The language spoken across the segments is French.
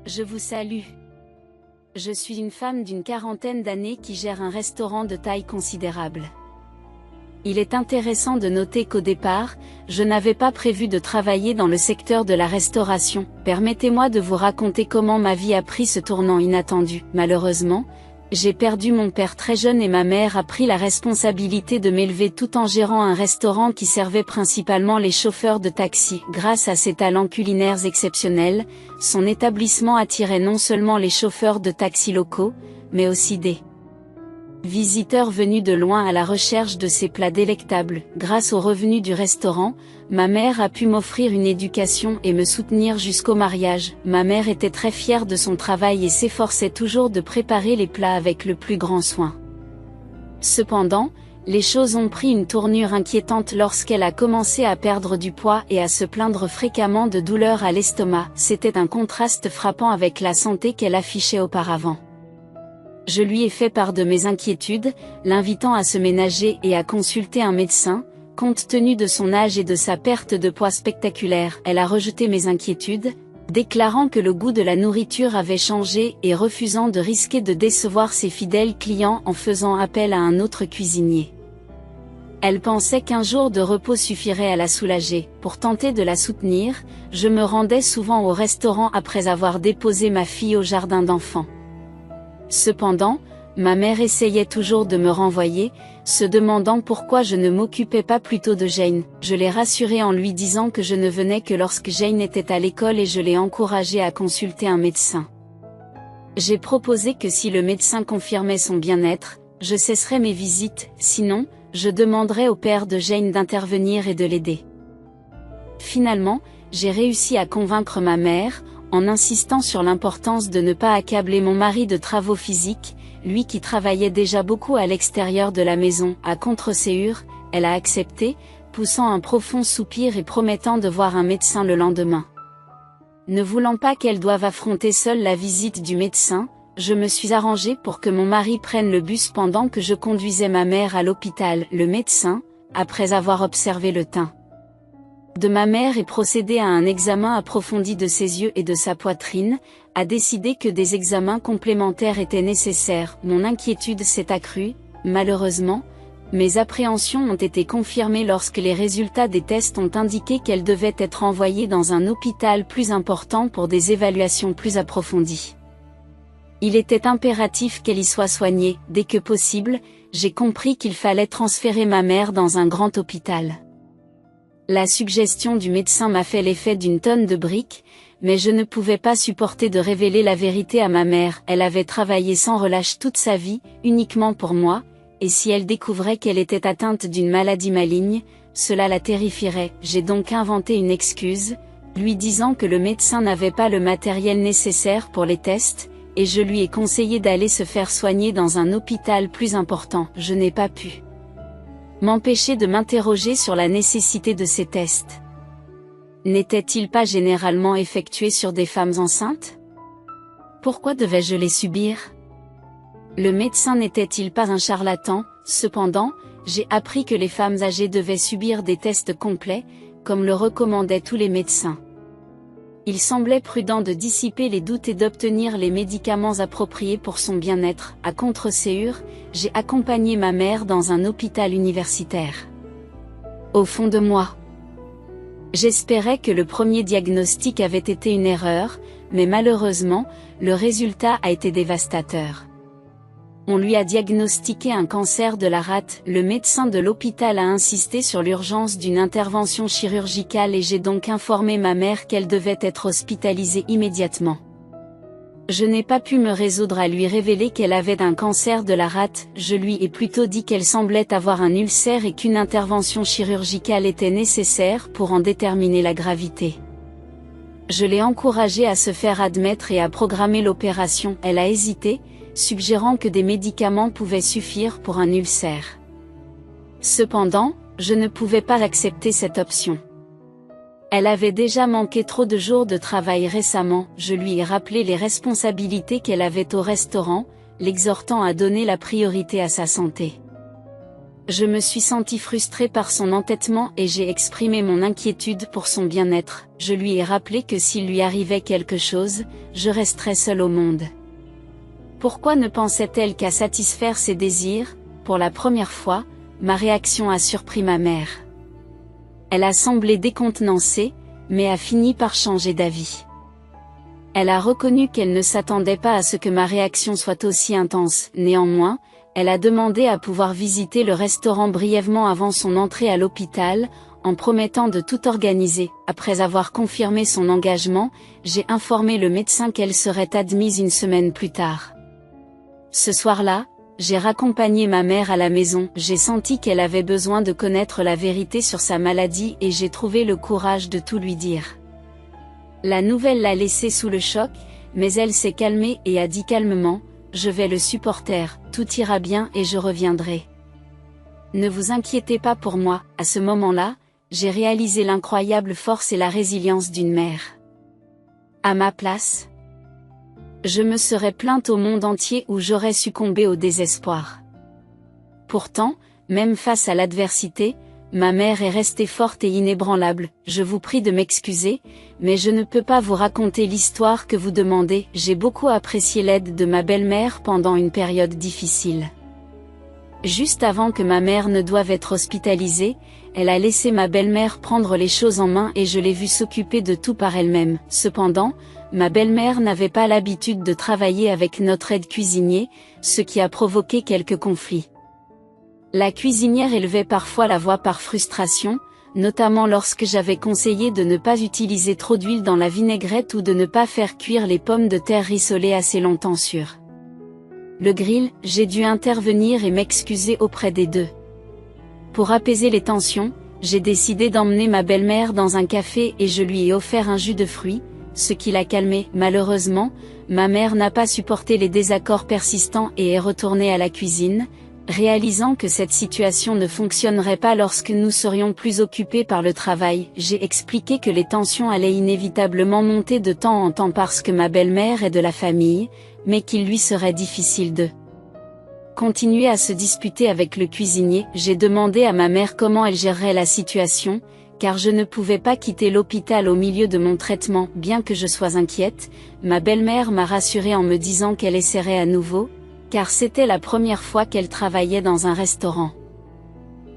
Je vous salue. Je suis une femme d'une quarantaine d'années qui gère un restaurant de taille considérable. Il est intéressant de noter qu'au départ, je n'avais pas prévu de travailler dans le secteur de la restauration. Permettez-moi de vous raconter comment ma vie a pris ce tournant inattendu. Malheureusement, j'ai perdu mon père très jeune et ma mère a pris la responsabilité de m'élever tout en gérant un restaurant qui servait principalement les chauffeurs de taxi. Grâce à ses talents culinaires exceptionnels, son établissement attirait non seulement les chauffeurs de taxi locaux, mais aussi des visiteurs venus de loin à la recherche de ces plats délectables. Grâce aux revenus du restaurant, ma mère a pu m'offrir une éducation et me soutenir jusqu'au mariage. Ma mère était très fière de son travail et s'efforçait toujours de préparer les plats avec le plus grand soin. Cependant, les choses ont pris une tournure inquiétante lorsqu'elle a commencé à perdre du poids et à se plaindre fréquemment de douleurs à l'estomac. C'était un contraste frappant avec la santé qu'elle affichait auparavant. Je lui ai fait part de mes inquiétudes, l'invitant à se ménager et à consulter un médecin. Compte tenu de son âge et de sa perte de poids spectaculaire, elle a rejeté mes inquiétudes, déclarant que le goût de la nourriture avait changé et refusant de risquer de décevoir ses fidèles clients en faisant appel à un autre cuisinier. Elle pensait qu'un jour de repos suffirait à la soulager. Pour tenter de la soutenir, je me rendais souvent au restaurant après avoir déposé ma fille au jardin d'enfants. Cependant, ma mère essayait toujours de me renvoyer, se demandant pourquoi je ne m'occupais pas plutôt de Jane. Je l'ai rassurée en lui disant que je ne venais que lorsque Jane était à l'école et je l'ai encouragée à consulter un médecin. J'ai proposé que si le médecin confirmait son bien-être, je cesserais mes visites, sinon, je demanderais au père de Jane d'intervenir et de l'aider. Finalement, j'ai réussi à convaincre ma mère, en insistant sur l'importance de ne pas accabler mon mari de travaux physiques, lui qui travaillait déjà beaucoup à l'extérieur de la maison. À contre-séure, elle a accepté, poussant un profond soupir et promettant de voir un médecin le lendemain. Ne voulant pas qu'elle doive affronter seule la visite du médecin, je me suis arrangée pour que mon mari prenne le bus pendant que je conduisais ma mère à l'hôpital. Le médecin, après avoir observé le teint de ma mère et procédé à un examen approfondi de ses yeux et de sa poitrine, a décidé que des examens complémentaires étaient nécessaires. Mon inquiétude s'est accrue, malheureusement, mes appréhensions ont été confirmées lorsque les résultats des tests ont indiqué qu'elle devait être envoyée dans un hôpital plus important pour des évaluations plus approfondies. Il était impératif qu'elle y soit soignée. Dès que possible, j'ai compris qu'il fallait transférer ma mère dans un grand hôpital. La suggestion du médecin m'a fait l'effet d'une tonne de briques, mais je ne pouvais pas supporter de révéler la vérité à ma mère. Elle avait travaillé sans relâche toute sa vie, uniquement pour moi, et si elle découvrait qu'elle était atteinte d'une maladie maligne, cela la terrifierait. J'ai donc inventé une excuse, lui disant que le médecin n'avait pas le matériel nécessaire pour les tests, et je lui ai conseillé d'aller se faire soigner dans un hôpital plus important. Je n'ai pas pu m'empêcher de m'interroger sur la nécessité de ces tests. N'étaient-ils pas généralement effectués sur des femmes enceintes? Pourquoi devais-je les subir? Le médecin n'était-il pas un charlatan? Cependant, j'ai appris que les femmes âgées devaient subir des tests complets, comme le recommandaient tous les médecins. Il semblait prudent de dissiper les doutes et d'obtenir les médicaments appropriés pour son bien-être. À contre-séure, j'ai accompagné ma mère dans un hôpital universitaire. Au fond de moi, j'espérais que le premier diagnostic avait été une erreur, mais malheureusement, le résultat a été dévastateur. On lui a diagnostiqué un cancer de la rate. Le médecin de l'hôpital a insisté sur l'urgence d'une intervention chirurgicale et j'ai donc informé ma mère qu'elle devait être hospitalisée immédiatement. Je n'ai pas pu me résoudre à lui révéler qu'elle avait un cancer de la rate. Je lui ai plutôt dit qu'elle semblait avoir un ulcère et qu'une intervention chirurgicale était nécessaire pour en déterminer la gravité. Je l'ai encouragée à se faire admettre et à programmer l'opération. Elle a hésité, suggérant que des médicaments pouvaient suffire pour un ulcère. Cependant, je ne pouvais pas accepter cette option. Elle avait déjà manqué trop de jours de travail récemment. Je lui ai rappelé les responsabilités qu'elle avait au restaurant, l'exhortant à donner la priorité à sa santé. Je me suis sentie frustrée par son entêtement et j'ai exprimé mon inquiétude pour son bien-être. Je lui ai rappelé que s'il lui arrivait quelque chose, je resterais seule au monde. Pourquoi ne pensait-elle qu'à satisfaire ses désirs? Pour la première fois, ma réaction a surpris ma mère. Elle a semblé décontenancée, mais a fini par changer d'avis. Elle a reconnu qu'elle ne s'attendait pas à ce que ma réaction soit aussi intense. Néanmoins, elle a demandé à pouvoir visiter le restaurant brièvement avant son entrée à l'hôpital, en promettant de tout organiser. Après avoir confirmé son engagement, j'ai informé le médecin qu'elle serait admise une semaine plus tard. Ce soir-là, j'ai raccompagné ma mère à la maison. J'ai senti qu'elle avait besoin de connaître la vérité sur sa maladie et j'ai trouvé le courage de tout lui dire. La nouvelle l'a laissée sous le choc, mais elle s'est calmée et a dit calmement: « Je vais le supporter, tout ira bien et je reviendrai. Ne vous inquiétez pas pour moi. » À ce moment-là, j'ai réalisé l'incroyable force et la résilience d'une mère. À ma place, je me serais plainte au monde entier ou j'aurais succombé au désespoir. Pourtant, même face à l'adversité, ma mère est restée forte et inébranlable. Je vous prie de m'excuser, mais je ne peux pas vous raconter l'histoire que vous demandez. J'ai beaucoup apprécié l'aide de ma belle-mère pendant une période difficile. Juste avant que ma mère ne doive être hospitalisée, elle a laissé ma belle-mère prendre les choses en main et je l'ai vue s'occuper de tout par elle-même. Cependant, ma belle-mère n'avait pas l'habitude de travailler avec notre aide-cuisinier, ce qui a provoqué quelques conflits. La cuisinière élevait parfois la voix par frustration, notamment lorsque j'avais conseillé de ne pas utiliser trop d'huile dans la vinaigrette ou de ne pas faire cuire les pommes de terre rissolées assez longtemps sur le grill. J'ai dû intervenir et m'excuser auprès des deux. Pour apaiser les tensions, j'ai décidé d'emmener ma belle-mère dans un café et je lui ai offert un jus de fruits, ce qui l'a calmée. Malheureusement, ma mère n'a pas supporté les désaccords persistants et est retournée à la cuisine, réalisant que cette situation ne fonctionnerait pas lorsque nous serions plus occupés par le travail. J'ai expliqué que les tensions allaient inévitablement monter de temps en temps parce que ma belle-mère est de la famille, mais qu'il lui serait difficile de continuer à se disputer avec le cuisinier. J'ai demandé à ma mère comment elle gérerait la situation, car je ne pouvais pas quitter l'hôpital au milieu de mon traitement. Bien que je sois inquiète, ma belle-mère m'a rassurée en me disant qu'elle essaierait à nouveau, car c'était la première fois qu'elle travaillait dans un restaurant.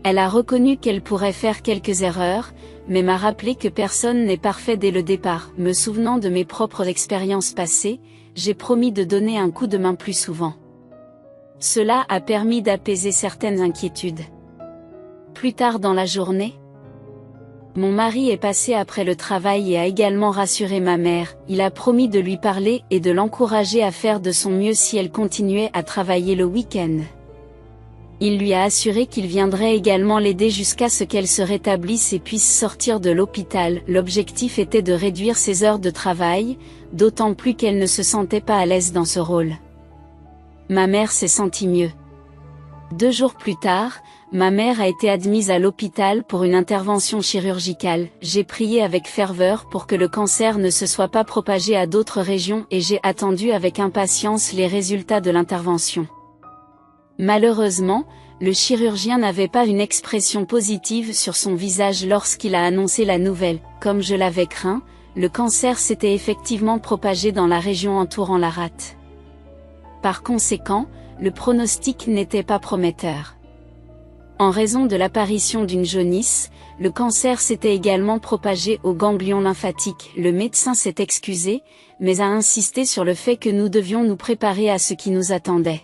Elle a reconnu qu'elle pourrait faire quelques erreurs, mais m'a rappelé que personne n'est parfait dès le départ. Me souvenant de mes propres expériences passées, j'ai promis de donner un coup de main plus souvent. Cela a permis d'apaiser certaines inquiétudes. Plus tard dans la journée, mon mari est passé après le travail et a également rassuré ma mère. Il a promis de lui parler et de l'encourager à faire de son mieux si elle continuait à travailler le week-end. Il lui a assuré qu'il viendrait également l'aider jusqu'à ce qu'elle se rétablisse et puisse sortir de l'hôpital. L'objectif était de réduire ses heures de travail, d'autant plus qu'elle ne se sentait pas à l'aise dans ce rôle. Ma mère s'est sentie mieux. 2 jours plus tard, ma mère a été admise à l'hôpital pour une intervention chirurgicale. J'ai prié avec ferveur pour que le cancer ne se soit pas propagé à d'autres régions et j'ai attendu avec impatience les résultats de l'intervention. Malheureusement, le chirurgien n'avait pas une expression positive sur son visage lorsqu'il a annoncé la nouvelle. Comme je l'avais craint, le cancer s'était effectivement propagé dans la région entourant la rate. Par conséquent, le pronostic n'était pas prometteur. En raison de l'apparition d'une jaunisse, le cancer s'était également propagé aux ganglions lymphatiques. Le médecin s'est excusé, mais a insisté sur le fait que nous devions nous préparer à ce qui nous attendait.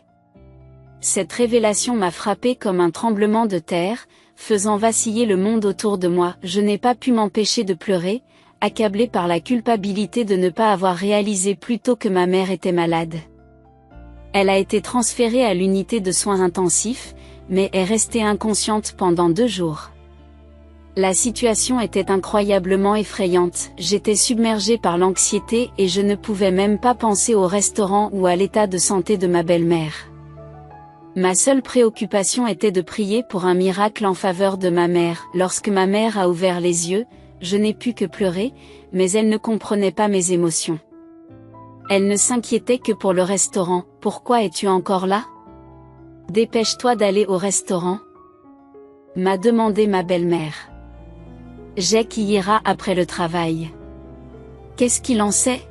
Cette révélation m'a frappé comme un tremblement de terre, faisant vaciller le monde autour de moi. Je n'ai pas pu m'empêcher de pleurer, accablé par la culpabilité de ne pas avoir réalisé plus tôt que ma mère était malade. Elle a été transférée à l'unité de soins intensifs, mais est restée inconsciente pendant 2 jours. La situation était incroyablement effrayante. J'étais submergée par l'anxiété et je ne pouvais même pas penser au restaurant ou à l'état de santé de ma belle-mère. Ma seule préoccupation était de prier pour un miracle en faveur de ma mère. Lorsque ma mère a ouvert les yeux, je n'ai pu que pleurer, mais elle ne comprenait pas mes émotions. Elle ne s'inquiétait que pour le restaurant. « Pourquoi es-tu encore là ? Dépêche-toi d'aller au restaurant. » m'a demandé ma belle-mère. Jay qui ira après le travail. Qu'est-ce qu'il en sait?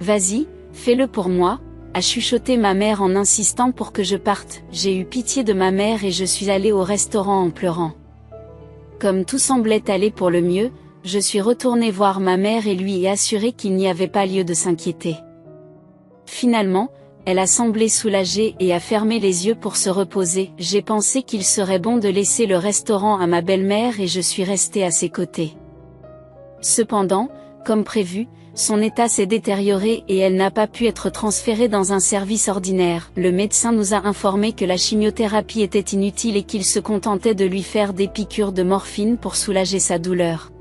Vas-y, fais-le pour moi, a chuchoté ma mère en insistant pour que je parte. J'ai eu pitié de ma mère et je suis allée au restaurant en pleurant. Comme tout semblait aller pour le mieux, je suis retournée voir ma mère et lui ai assuré qu'il n'y avait pas lieu de s'inquiéter. Finalement, elle a semblé soulagée et a fermé les yeux pour se reposer. J'ai pensé qu'il serait bon de laisser le restaurant à ma belle-mère et je suis restée à ses côtés. Cependant, comme prévu, son état s'est détérioré et elle n'a pas pu être transférée dans un service ordinaire. Le médecin nous a informé que la chimiothérapie était inutile et qu'il se contentait de lui faire des piqûres de morphine pour soulager sa douleur.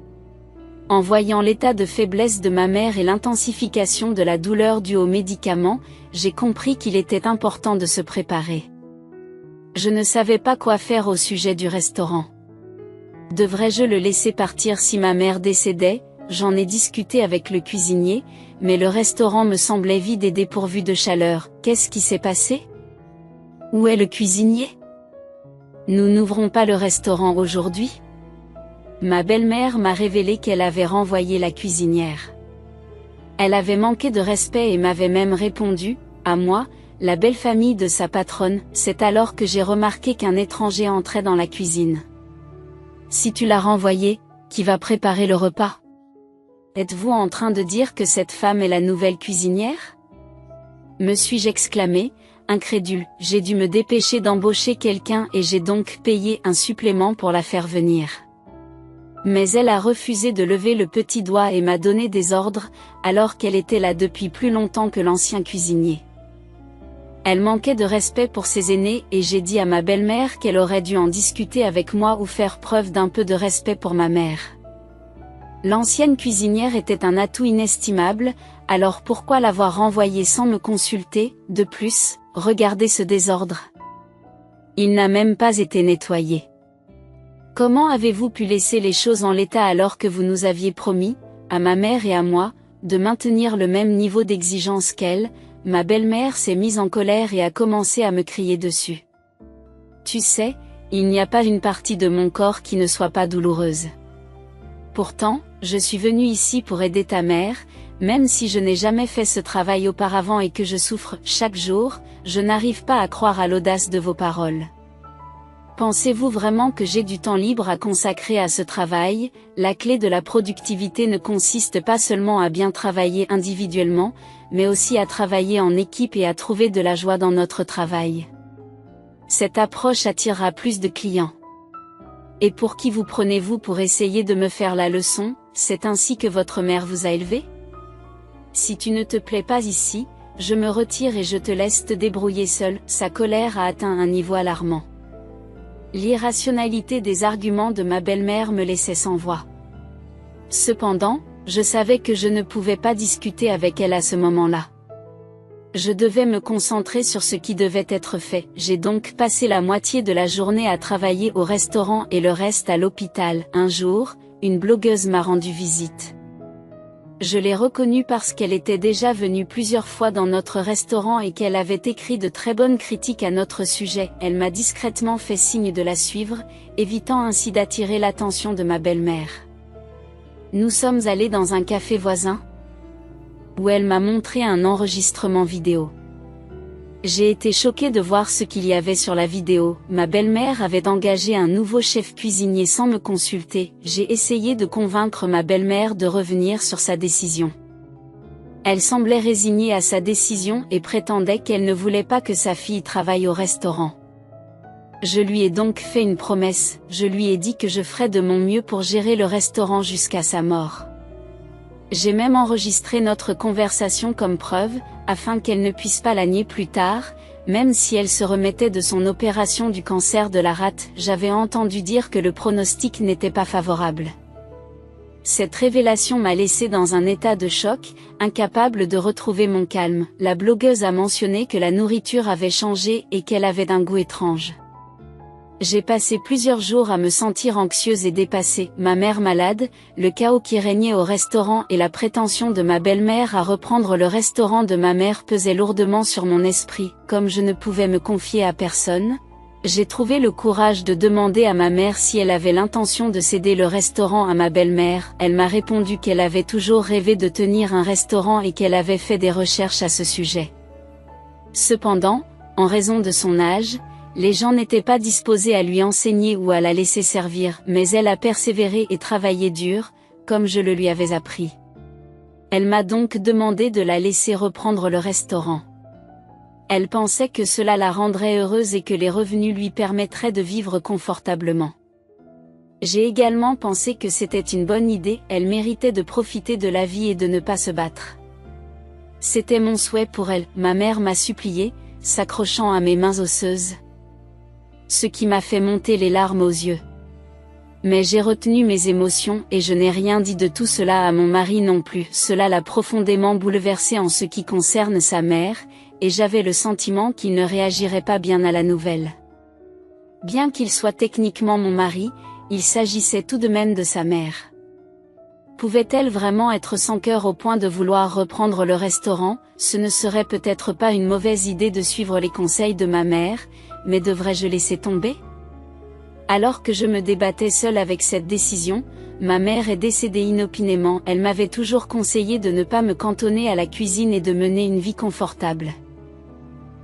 En voyant l'état de faiblesse de ma mère et l'intensification de la douleur due aux médicaments, j'ai compris qu'il était important de se préparer. Je ne savais pas quoi faire au sujet du restaurant. Devrais-je le laisser partir si ma mère décédait? J'en ai discuté avec le cuisinier, mais le restaurant me semblait vide et dépourvu de chaleur. Qu'est-ce qui s'est passé? Où est le cuisinier? Nous n'ouvrons pas le restaurant aujourd'hui? Ma belle-mère m'a révélé qu'elle avait renvoyé la cuisinière. Elle avait manqué de respect et m'avait même répondu, à moi, la belle famille de sa patronne. C'est alors que j'ai remarqué qu'un étranger entrait dans la cuisine. Si tu l'as renvoyé, qui va préparer le repas? Êtes-vous en train de dire que cette femme est la nouvelle cuisinière? Me suis-je exclamé, incrédule. J'ai dû me dépêcher d'embaucher quelqu'un et j'ai donc payé un supplément pour la faire venir. Mais elle a refusé de lever le petit doigt et m'a donné des ordres, alors qu'elle était là depuis plus longtemps que l'ancien cuisinier. Elle manquait de respect pour ses aînés et j'ai dit à ma belle-mère qu'elle aurait dû en discuter avec moi ou faire preuve d'un peu de respect pour ma mère. L'ancienne cuisinière était un atout inestimable, alors pourquoi l'avoir renvoyée sans me consulter? De plus, regardez ce désordre. Il n'a même pas été nettoyé. Comment avez-vous pu laisser les choses en l'état alors que vous nous aviez promis, à ma mère et à moi, de maintenir le même niveau d'exigence qu'elle? Ma belle-mère s'est mise en colère et a commencé à me crier dessus. Tu sais, il n'y a pas une partie de mon corps qui ne soit pas douloureuse. Pourtant, je suis venue ici pour aider ta mère, même si je n'ai jamais fait ce travail auparavant et que je souffre chaque jour, je n'arrive pas à croire à l'audace de vos paroles. Pensez-vous vraiment que j'ai du temps libre à consacrer à ce travail? La clé de la productivité ne consiste pas seulement à bien travailler individuellement, mais aussi à travailler en équipe et à trouver de la joie dans notre travail. Cette approche attirera plus de clients. Et pour qui vous prenez-vous pour essayer de me faire la leçon? C'est ainsi que votre mère vous a élevé? Si tu ne te plais pas ici, je me retire et je te laisse te débrouiller seul. Sa colère a atteint un niveau alarmant. L'irrationalité des arguments de ma belle-mère me laissait sans voix. Cependant, je savais que je ne pouvais pas discuter avec elle à ce moment-là. Je devais me concentrer sur ce qui devait être fait. J'ai donc passé la moitié de la journée à travailler au restaurant et le reste à l'hôpital. Un jour, une blogueuse m'a rendu visite. Je l'ai reconnue parce qu'elle était déjà venue plusieurs fois dans notre restaurant et qu'elle avait écrit de très bonnes critiques à notre sujet. Elle m'a discrètement fait signe de la suivre, évitant ainsi d'attirer l'attention de ma belle-mère. Nous sommes allés dans un café voisin, où elle m'a montré un enregistrement vidéo. J'ai été choquée de voir ce qu'il y avait sur la vidéo. Ma belle-mère avait engagé un nouveau chef cuisinier sans me consulter. J'ai essayé de convaincre ma belle-mère de revenir sur sa décision. Elle semblait résignée à sa décision et prétendait qu'elle ne voulait pas que sa fille travaille au restaurant. Je lui ai donc fait une promesse, je lui ai dit que je ferais de mon mieux pour gérer le restaurant jusqu'à sa mort. J'ai même enregistré notre conversation comme preuve, afin qu'elle ne puisse pas la nier plus tard, même si elle se remettait de son opération du cancer de la rate. J'avais entendu dire que le pronostic n'était pas favorable. Cette révélation m'a laissé dans un état de choc, incapable de retrouver mon calme. La blogueuse a mentionné que la nourriture avait changé et qu'elle avait un goût étrange. J'ai passé plusieurs jours à me sentir anxieuse et dépassée, ma mère malade, le chaos qui régnait au restaurant et la prétention de ma belle-mère à reprendre le restaurant de ma mère pesaient lourdement sur mon esprit. Comme je ne pouvais me confier à personne, J'ai trouvé le courage de demander à ma mère si elle avait l'intention de céder le restaurant à ma belle-mère. Elle m'a répondu qu'elle avait toujours rêvé de tenir un restaurant et qu'elle avait fait des recherches à ce sujet. Cependant, en raison de son âge, les gens n'étaient pas disposés à lui enseigner ou à la laisser servir, mais elle a persévéré et travaillé dur, comme je le lui avais appris. Elle m'a donc demandé de la laisser reprendre le restaurant. Elle pensait que cela la rendrait heureuse et que les revenus lui permettraient de vivre confortablement. J'ai également pensé que c'était une bonne idée, elle méritait de profiter de la vie et de ne pas se battre. C'était mon souhait pour elle, ma mère m'a supplié, s'accrochant à mes mains osseuses. Ce qui m'a fait monter les larmes aux yeux. Mais j'ai retenu mes émotions et je n'ai rien dit de tout cela à mon mari non plus. Cela l'a profondément bouleversé en ce qui concerne sa mère, et j'avais le sentiment qu'il ne réagirait pas bien à la nouvelle. Bien qu'il soit techniquement mon mari, il s'agissait tout de même de sa mère. Pouvait-elle vraiment être sans cœur au point de vouloir reprendre le restaurant? Ce ne serait peut-être pas une mauvaise idée de suivre les conseils de ma mère, mais devrais-je laisser tomber? Alors que je me débattais seule avec cette décision, ma mère est décédée inopinément. Elle m'avait toujours conseillé de ne pas me cantonner à la cuisine et de mener une vie confortable.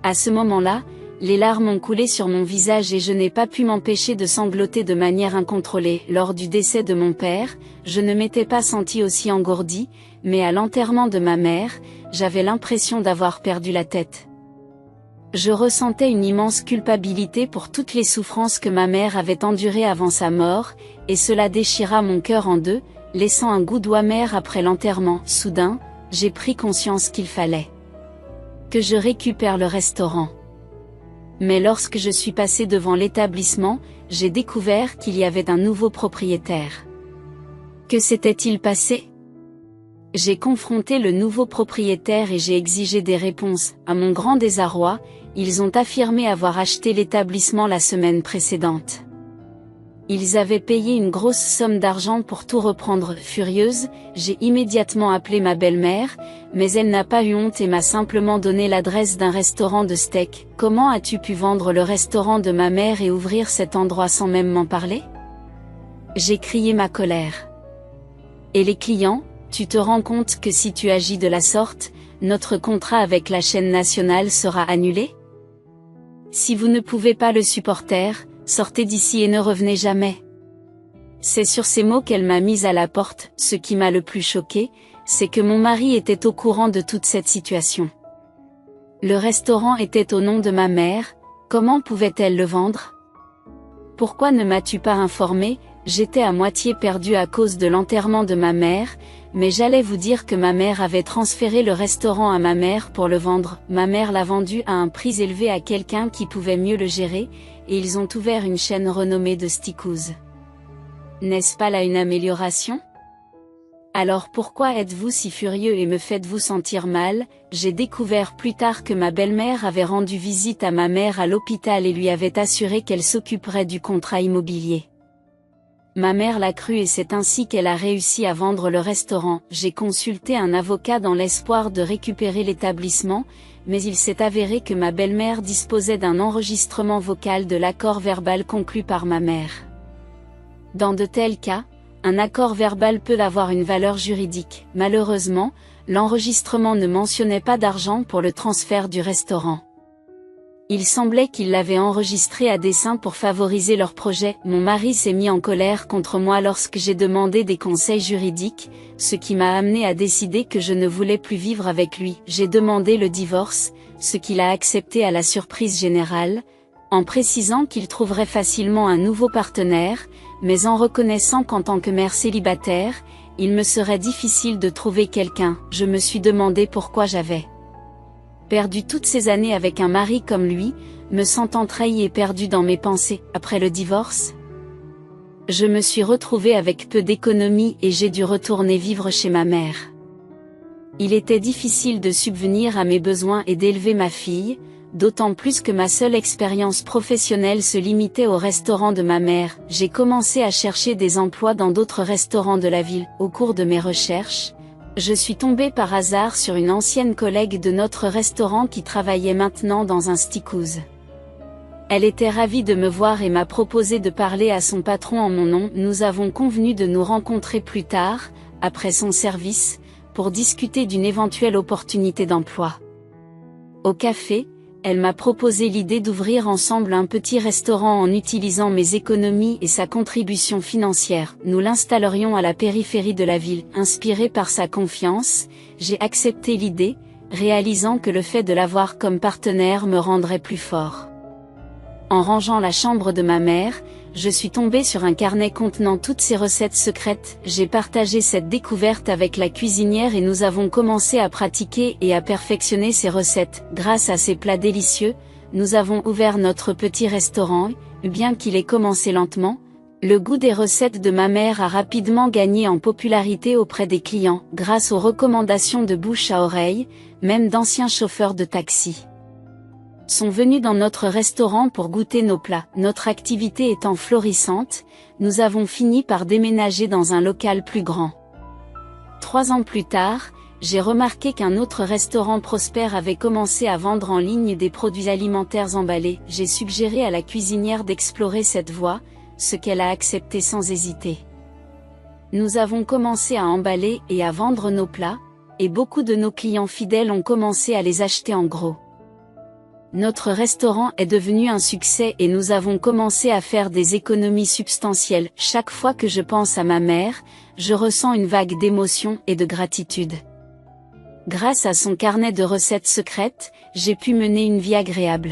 À ce moment-là, les larmes ont coulé sur mon visage et je n'ai pas pu m'empêcher de sangloter de manière incontrôlée. Lors du décès de mon père, je ne m'étais pas sentie aussi engourdie, mais à l'enterrement de ma mère, j'avais l'impression d'avoir perdu la tête. Je ressentais une immense culpabilité pour toutes les souffrances que ma mère avait endurées avant sa mort, et cela déchira mon cœur en deux, laissant un goût doux amer après l'enterrement. Soudain, j'ai pris conscience qu'il fallait que je récupère le restaurant. Mais lorsque je suis passée devant l'établissement, j'ai découvert qu'il y avait un nouveau propriétaire. Que s'était-il passé? J'ai confronté le nouveau propriétaire et j'ai exigé des réponses. À mon grand désarroi, ils ont affirmé avoir acheté l'établissement la semaine précédente. Ils avaient payé une grosse somme d'argent pour tout reprendre. Furieuse, j'ai immédiatement appelé ma belle-mère, mais elle n'a pas eu honte et m'a simplement donné l'adresse d'un restaurant de steak. Comment as-tu pu vendre le restaurant de ma mère et ouvrir cet endroit sans même m'en parler? J'ai crié ma colère. Et les clients, tu te rends compte que si tu agis de la sorte, notre contrat avec la chaîne nationale sera annulé? Si vous ne pouvez pas le supporter, sortez d'ici et ne revenez jamais. C'est sur ces mots qu'elle m'a mise à la porte. Ce qui m'a le plus choqué, c'est que mon mari était au courant de toute cette situation. Le restaurant était au nom de ma mère, comment pouvait-elle le vendre? Pourquoi ne m'as-tu pas informé? J'étais à moitié perdue à cause de l'enterrement de ma mère, mais j'allais vous dire que ma mère avait transféré le restaurant à ma mère pour le vendre. Ma mère l'a vendu à un prix élevé à quelqu'un qui pouvait mieux le gérer, et ils ont ouvert une chaîne renommée de Stickoos. N'est-ce pas là une amélioration? Alors pourquoi êtes-vous si furieux et me faites-vous sentir mal? J'ai découvert plus tard que ma belle-mère avait rendu visite à ma mère à l'hôpital et lui avait assuré qu'elle s'occuperait du contrat immobilier. Ma mère l'a cru et c'est ainsi qu'elle a réussi à vendre le restaurant. J'ai consulté un avocat dans l'espoir de récupérer l'établissement, mais il s'est avéré que ma belle-mère disposait d'un enregistrement vocal de l'accord verbal conclu par ma mère. Dans de tels cas, un accord verbal peut avoir une valeur juridique. Malheureusement, l'enregistrement ne mentionnait pas d'argent pour le transfert du restaurant. Il semblait qu'ils l'avaient enregistré à dessein pour favoriser leur projet. Mon mari s'est mis en colère contre moi lorsque j'ai demandé des conseils juridiques, ce qui m'a amené à décider que je ne voulais plus vivre avec lui. J'ai demandé le divorce, ce qu'il a accepté à la surprise générale, en précisant qu'il trouverait facilement un nouveau partenaire, mais en reconnaissant qu'en tant que mère célibataire, il me serait difficile de trouver quelqu'un. Je me suis demandé pourquoi j'avais perdu toutes ces années avec un mari comme lui, me sentant trahi et perdu dans mes pensées. Après le divorce, je me suis retrouvée avec peu d'économies et j'ai dû retourner vivre chez ma mère. Il était difficile de subvenir à mes besoins et d'élever ma fille, d'autant plus que ma seule expérience professionnelle se limitait au restaurant de ma mère. J'ai commencé à chercher des emplois dans d'autres restaurants de la ville. Au cours de mes recherches, je suis tombée par hasard sur une ancienne collègue de notre restaurant qui travaillait maintenant dans un Stickoos. Elle était ravie de me voir et m'a proposé de parler à son patron en mon nom. Nous avons convenu de nous rencontrer plus tard, après son service, pour discuter d'une éventuelle opportunité d'emploi. Au café, elle m'a proposé l'idée d'ouvrir ensemble un petit restaurant en utilisant mes économies et sa contribution financière. Nous l'installerions à la périphérie de la ville. Inspirée par sa confiance, j'ai accepté l'idée, réalisant que le fait de l'avoir comme partenaire me rendrait plus fort. En rangeant la chambre de ma mère, je suis tombée sur un carnet contenant toutes ses recettes secrètes. J'ai partagé cette découverte avec la cuisinière et nous avons commencé à pratiquer et à perfectionner ses recettes. Grâce à ces plats délicieux, nous avons ouvert notre petit restaurant, bien qu'il ait commencé lentement. Le goût des recettes de ma mère a rapidement gagné en popularité auprès des clients, grâce aux recommandations de bouche à oreille, même d'anciens chauffeurs de taxi sont venus dans notre restaurant pour goûter nos plats. Notre activité étant florissante, nous avons fini par déménager dans un local plus grand. 3 ans plus tard, j'ai remarqué qu'un autre restaurant prospère avait commencé à vendre en ligne des produits alimentaires emballés. J'ai suggéré à la cuisinière d'explorer cette voie, ce qu'elle a accepté sans hésiter. Nous avons commencé à emballer et à vendre nos plats, et beaucoup de nos clients fidèles ont commencé à les acheter en gros. Notre restaurant est devenu un succès et nous avons commencé à faire des économies substantielles. Chaque fois que je pense à ma mère, je ressens une vague d'émotion et de gratitude. Grâce à son carnet de recettes secrètes, j'ai pu mener une vie agréable.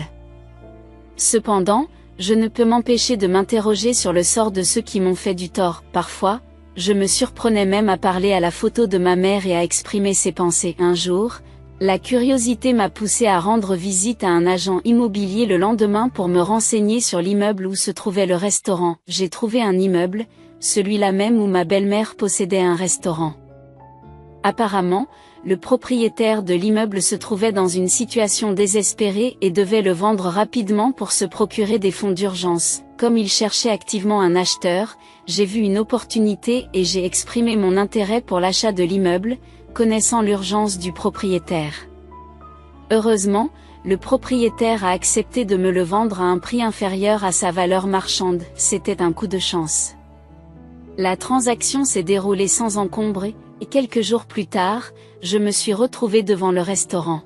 Cependant, je ne peux m'empêcher de m'interroger sur le sort de ceux qui m'ont fait du tort. Parfois, je me surprenais même à parler à la photo de ma mère et à exprimer ses pensées. Un jour, la curiosité m'a poussé à rendre visite à un agent immobilier le lendemain pour me renseigner sur l'immeuble où se trouvait le restaurant. J'ai trouvé un immeuble, celui-là même où ma belle-mère possédait un restaurant. Apparemment, le propriétaire de l'immeuble se trouvait dans une situation désespérée et devait le vendre rapidement pour se procurer des fonds d'urgence. Comme il cherchait activement un acheteur, j'ai vu une opportunité et j'ai exprimé mon intérêt pour l'achat de l'immeuble, connaissant l'urgence du propriétaire. Heureusement, le propriétaire a accepté de me le vendre à un prix inférieur à sa valeur marchande. C'était un coup de chance. La transaction s'est déroulée sans encombre et quelques jours plus tard, je me suis retrouvée devant le restaurant.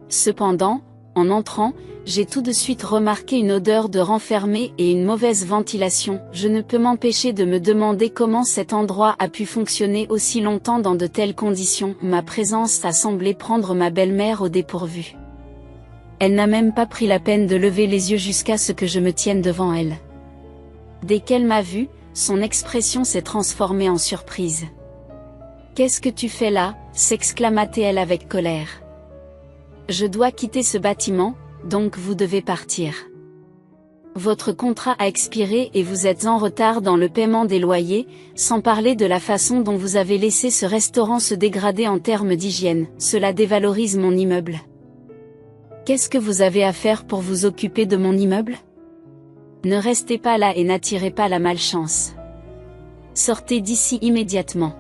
Cependant, en entrant, j'ai tout de suite remarqué une odeur de renfermé et une mauvaise ventilation. Je ne peux m'empêcher de me demander comment cet endroit a pu fonctionner aussi longtemps dans de telles conditions. Ma présence a semblé prendre ma belle-mère au dépourvu. Elle n'a même pas pris la peine de lever les yeux jusqu'à ce que je me tienne devant elle. Dès qu'elle m'a vu, son expression s'est transformée en surprise. « Qu'est-ce que tu fais là » s'exclama-t-elle avec colère. « Je dois quitter ce bâtiment, donc vous devez partir. Votre contrat a expiré et vous êtes en retard dans le paiement des loyers, sans parler de la façon dont vous avez laissé ce restaurant se dégrader en termes d'hygiène. Cela dévalorise mon immeuble. Qu'est-ce que vous avez à faire pour vous occuper de mon immeuble ? Ne restez pas là et n'attirez pas la malchance. Sortez d'ici immédiatement.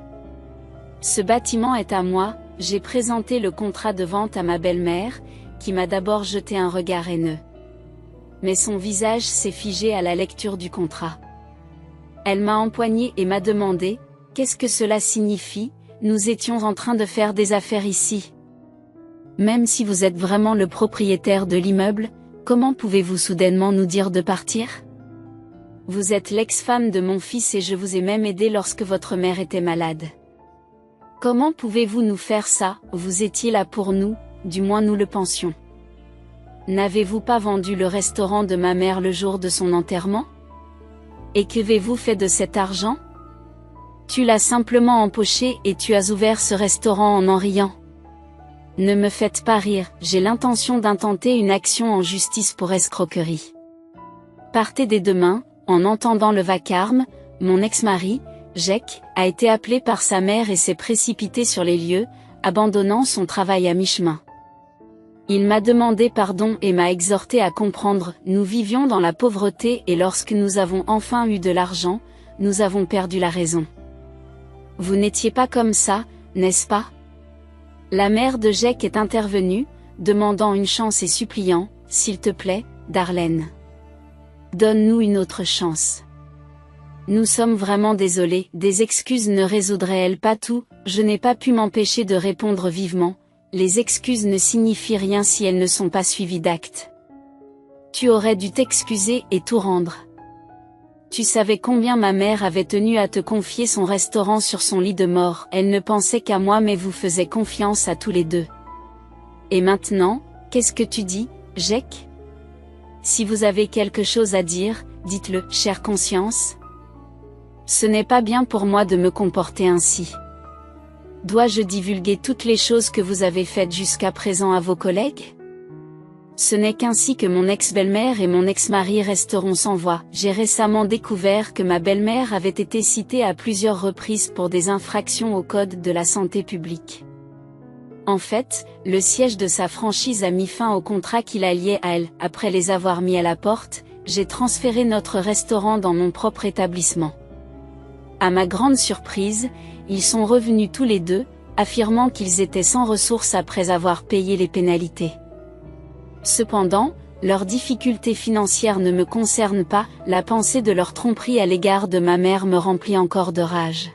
Ce bâtiment est à moi. » J'ai présenté le contrat de vente à ma belle-mère, qui m'a d'abord jeté un regard haineux. Mais son visage s'est figé à la lecture du contrat. Elle m'a empoigné et m'a demandé « Qu'est-ce que cela signifie ? Nous étions en train de faire des affaires ici. Même si vous êtes vraiment le propriétaire de l'immeuble, comment pouvez-vous soudainement nous dire de partir ? Vous êtes l'ex-femme de mon fils et je vous ai même aidé lorsque votre mère était malade. Comment pouvez-vous nous faire ça ? Vous étiez là pour nous, du moins nous le pensions. N'avez-vous pas vendu le restaurant de ma mère le jour de son enterrement ? Et qu'avez-vous fait de cet argent ? Tu l'as simplement empoché et tu as ouvert ce restaurant en riant. Ne me faites pas rire, j'ai l'intention d'intenter une action en justice pour escroquerie. Partez dès demain. En entendant le vacarme, mon ex-mari, Jake, a été appelé par sa mère et s'est précipité sur les lieux, abandonnant son travail à mi-chemin. Il m'a demandé pardon et m'a exhorté à comprendre. Nous vivions dans la pauvreté et lorsque nous avons enfin eu de l'argent, nous avons perdu la raison. Vous n'étiez pas comme ça, n'est-ce pas ? La mère de Jake est intervenue, demandant une chance et suppliant, s'il te plaît, Darlene. Donne-nous une autre chance. Nous sommes vraiment désolés, des excuses ne résoudrait-elles pas tout, je n'ai pas pu m'empêcher de répondre vivement, les excuses ne signifient rien si elles ne sont pas suivies d'actes. Tu aurais dû t'excuser et tout rendre. Tu savais combien ma mère avait tenu à te confier son restaurant sur son lit de mort, elle ne pensait qu'à moi mais vous faisait confiance à tous les deux. Et maintenant, qu'est-ce que tu dis, Jake? Si vous avez quelque chose à dire, dites-le, chère conscience. Ce n'est pas bien pour moi de me comporter ainsi. Dois-je divulguer toutes les choses que vous avez faites jusqu'à présent à vos collègues? Ce n'est qu'ainsi que mon ex-belle-mère et mon ex-mari resteront sans voix. J'ai récemment découvert que ma belle-mère avait été citée à plusieurs reprises pour des infractions au code de la santé publique. En fait, le siège de sa franchise a mis fin au contrat qui la liait à elle. Après les avoir mis à la porte, j'ai transféré notre restaurant dans mon propre établissement. À ma grande surprise, ils sont revenus tous les deux, affirmant qu'ils étaient sans ressources après avoir payé les pénalités. Cependant, leurs difficultés financières ne me concernent pas, la pensée de leur tromperie à l'égard de ma mère me remplit encore de rage.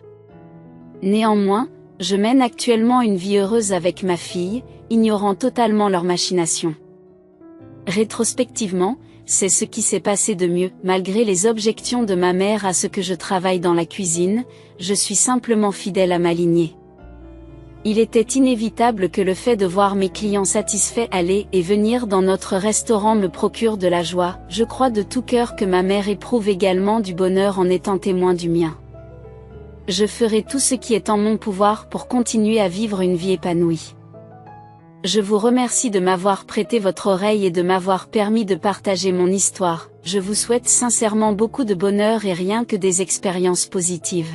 Néanmoins, je mène actuellement une vie heureuse avec ma fille, ignorant totalement leurs machinations. Rétrospectivement, c'est ce qui s'est passé de mieux, malgré les objections de ma mère à ce que je travaille dans la cuisine, je suis simplement fidèle à ma lignée. Il était inévitable que le fait de voir mes clients satisfaits aller et venir dans notre restaurant me procure de la joie, je crois de tout cœur que ma mère éprouve également du bonheur en étant témoin du mien. Je ferai tout ce qui est en mon pouvoir pour continuer à vivre une vie épanouie. Je vous remercie de m'avoir prêté votre oreille et de m'avoir permis de partager mon histoire, je vous souhaite sincèrement beaucoup de bonheur et rien que des expériences positives.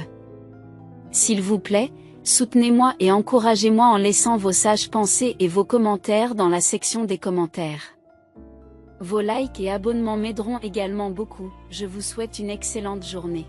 S'il vous plaît, soutenez-moi et encouragez-moi en laissant vos sages pensées et vos commentaires dans la section des commentaires. Vos likes et abonnements m'aideront également beaucoup, je vous souhaite une excellente journée.